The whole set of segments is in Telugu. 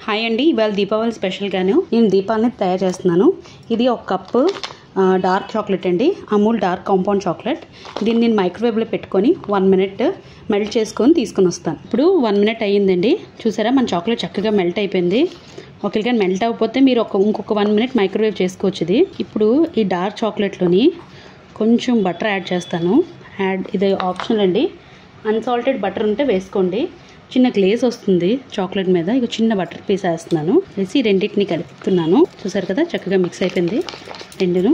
హాయ్ అండి, ఇవాళ దీపావళి స్పెషల్గాను నేను దీపాలని తయారు చేస్తున్నాను. ఇది ఒక కప్పు డార్క్ చాక్లెట్ అండి, అమూల్ డార్క్ కాంపౌండ్ చాక్లెట్. దీన్ని నేను మైక్రోవేవ్లో పెట్టుకొని 1 మినిట్ మెల్ట్ చేసుకొని తీసుకొని వస్తాను. ఇప్పుడు 1 మినిట్ అయ్యిందండి. చూసారా, మన చాక్లెట్ చక్కగా మెల్ట్ అయిపోయింది. ఒకవేళ మెల్ట్ అవ్వకపోతే మీరు ఇంకొక 1 మినిట్ మైక్రోవేవ్ చేసుకోవచ్చు. ఇప్పుడు ఈ డార్క్ చాక్లెట్లోని కొంచెం బటర్ యాడ్ చేస్తాను. ఇది ఆప్షనల్ అండి. అన్సాల్టెడ్ బటర్ ఉంటే వేసుకోండి. చిన్న గ్లేజ్ వస్తుంది చాక్లెట్ మీద. ఇక చిన్న బటర్ పీస్ వేస్తున్నాను. వేసి రెండింటిని కలుపుతున్నాను. చూసారు కదా, చక్కగా మిక్స్ అయిపోయింది రెండును.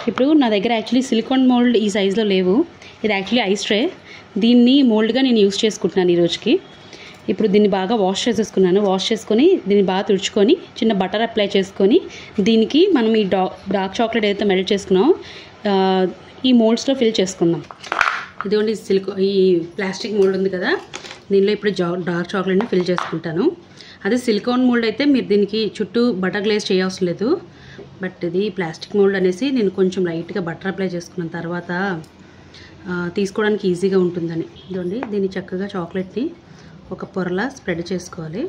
ఇప్పుడు నా దగ్గర యాక్చువల్లీ సిలికాన్ మోల్డ్ ఈ సైజులో లేవు. ఇది యాక్చువల్లీ ఐస్ ట్రే. దీన్ని మోల్డ్గా నేను యూజ్ చేసుకుంటున్నాను ఈ రోజుకి. ఇప్పుడు దీన్ని బాగా వాష్ చేసేసుకున్నాను. వాష్ చేసుకొని దీన్ని బాగా తుడుచుకొని చిన్న బటర్ అప్లై చేసుకొని దీనికి మనం ఈ డార్క్ చాక్లెట్ ఏదైతే మెల్ట్ చేసుకున్నామో ఈ మోల్డ్స్లో ఫిల్ చేసుకుందాం. ఇదిగోండి, ఈ ప్లాస్టిక్ మోల్డ్ ఉంది కదా, దీనిలో ఇప్పుడు డార్క్ చాక్లెట్ని ఫిల్ చేసుకుంటాను. అదే సిలికాన్ మోల్డ్ అయితే మీరు దీనికి చుట్టూ బటర్ గ్లేజ్ చేయవసరం లేదు. బట్ ఇది ప్లాస్టిక్ మోల్డ్ అనేసి నేను కొంచెం లైట్గా బటర్ అప్లై చేసుకున్న తర్వాత తీసుకోవడానికి ఈజీగా ఉంటుందని. ఇదిగోండి, దీన్ని చక్కగా చాక్లెట్ని ఒక పొరలా స్ప్రెడ్ చేసుకోవాలి.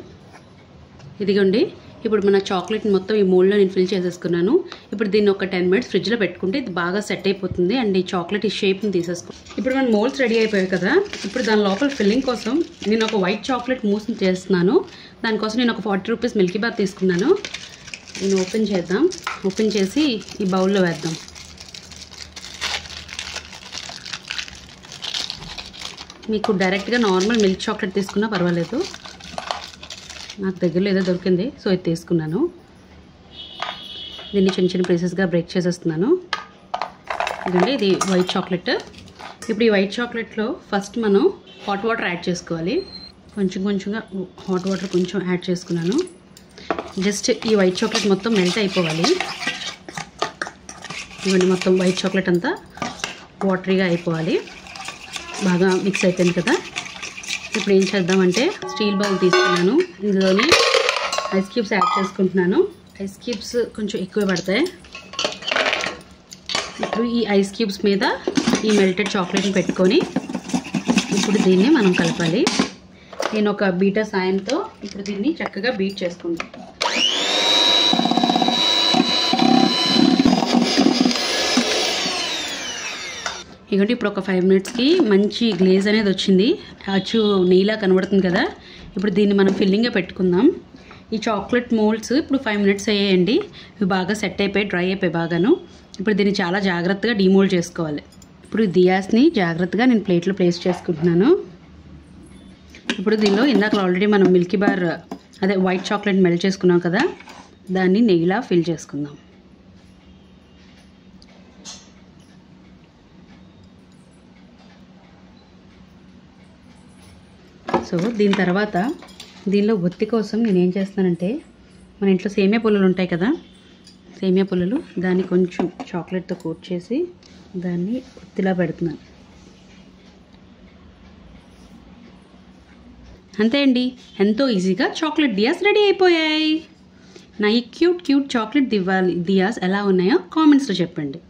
ఇదిగోండి, ఇప్పుడు మన చాక్లెట్ని మొత్తం ఈ మోల్డ్లో నేను ఫిల్ చేసేసుకున్నాను. ఇప్పుడు దీన్ని ఒక 10 మినిట్స్ ఫ్రిడ్జ్లో పెట్టుకుంటే ఇది బాగా సెట్ అయిపోతుంది అండ్ ఈ చాక్లెట్ ఈ షేప్ని తీసేసుకో. ఇప్పుడు మన మోల్డ్స్ రెడీ అయిపోయాయి కదా. ఇప్పుడు దాని లోపల ఫిల్లింగ్ కోసం నేను ఒక వైట్ చాక్లెట్ మూస్ని చేస్తున్నాను. దానికోసం నేను ఒక 40 రూపీస్ మిల్కీ బార్ తీసుకున్నాను. నేను ఓపెన్ చేద్దాం. ఓపెన్ చేసి ఈ బౌల్లో వేద్దాం. మీకు డైరెక్ట్గా నార్మల్ మిల్క్ చాక్లెట్ తీసుకున్నా పర్వాలేదు. నాకు దగ్గరలో ఏదో దొరికింది, సో ఇది తీసుకున్నాను. దీన్ని చిన్న చిన్న పీసెస్గా బ్రేక్ చేసేస్తున్నాను. ఇదండి, ఇది వైట్ చాక్లెట్. ఇప్పుడు ఈ వైట్ చాక్లెట్లో ఫస్ట్ మనం హాట్ వాటర్ యాడ్ చేసుకోవాలి. కొంచెంగా హాట్ వాటర్ కొంచెం యాడ్ చేసుకున్నాను. జస్ట్ ఈ వైట్ చాక్లెట్ మొత్తం మెల్ట్ అయిపోవాలి. ఇవన్నీ మొత్తం వైట్ చాక్లెట్ అంతా వాటరీగా అయిపోవాలి. బాగా మిక్స్ అయిపోయింది కదా. ఇప్పుడు ఏం చేద్దామంటే స్టీల్ బౌల్ తీసుకున్నాను. ఇందులోని ఐస్ క్యూబ్స్ యాడ్ చేసుకుంటున్నాను. ఐస్ క్యూబ్స్ కొంచెం ఎక్కువ పడతాయి. ఇప్పుడు ఈ ఐస్ క్యూబ్స్ మీద ఈ మెల్టెడ్ చాక్లెట్ని పెట్టుకొని ఇప్పుడు దీన్ని మనం కలపాలి. నేను ఒక బీటర్ సాయంతో ఇప్పుడు దీన్ని చక్కగా బీట్ చేసుకుంటాను. ఇదిగోండి, ఇప్పుడు ఒక 5 మినిట్స్కి మంచి గ్లేజ్ అనేది వచ్చింది. అచ్చు నెయ్యిలా కనబడుతుంది కదా. ఇప్పుడు దీన్ని మనం ఫిల్లింగ్గా పెట్టుకుందాం. ఈ చాక్లెట్ మోల్డ్స్ ఇప్పుడు 5 మినిట్స్ అయ్యాయండి. ఇవి బాగా సెట్ అయిపోయి డ్రై అయిపోయి బాగాను. ఇప్పుడు దీన్ని చాలా జాగ్రత్తగా డీమోల్డ్ చేసుకోవాలి. ఇప్పుడు ఈ దియాస్ని జాగ్రత్తగా నేను ప్లేట్లో ప్లేస్ చేసుకుంటున్నాను. ఇప్పుడు దీనిలో ఇందాక ఆల్రెడీ మనం మిల్కీ బార్ అదే వైట్ చాక్లెట్ మెల్ట్ చేసుకున్నాం కదా, దాన్ని నెయ్యిలా ఫిల్ చేసుకుందాం. సో దీని తర్వాత దీనిలో ఒత్తి కోసం నేను ఏం చేస్తానంటే, మన ఇంట్లో సేమియా పుల్లలు ఉంటాయి కదా, సేమియా పుల్లలు దాన్ని కొంచెం చాక్లెట్తో కోట్ చేసి దాన్ని ఒత్తిలా పెడుతున్నాను. అంతే అండి, ఎంతో ఈజీగా చాక్లెట్ డియాస్ రెడీ అయిపోయాయి. నా ఈ క్యూట్ చాక్లెట్ దియాస్ ఎలా ఉన్నాయో కామెంట్స్లో చెప్పండి.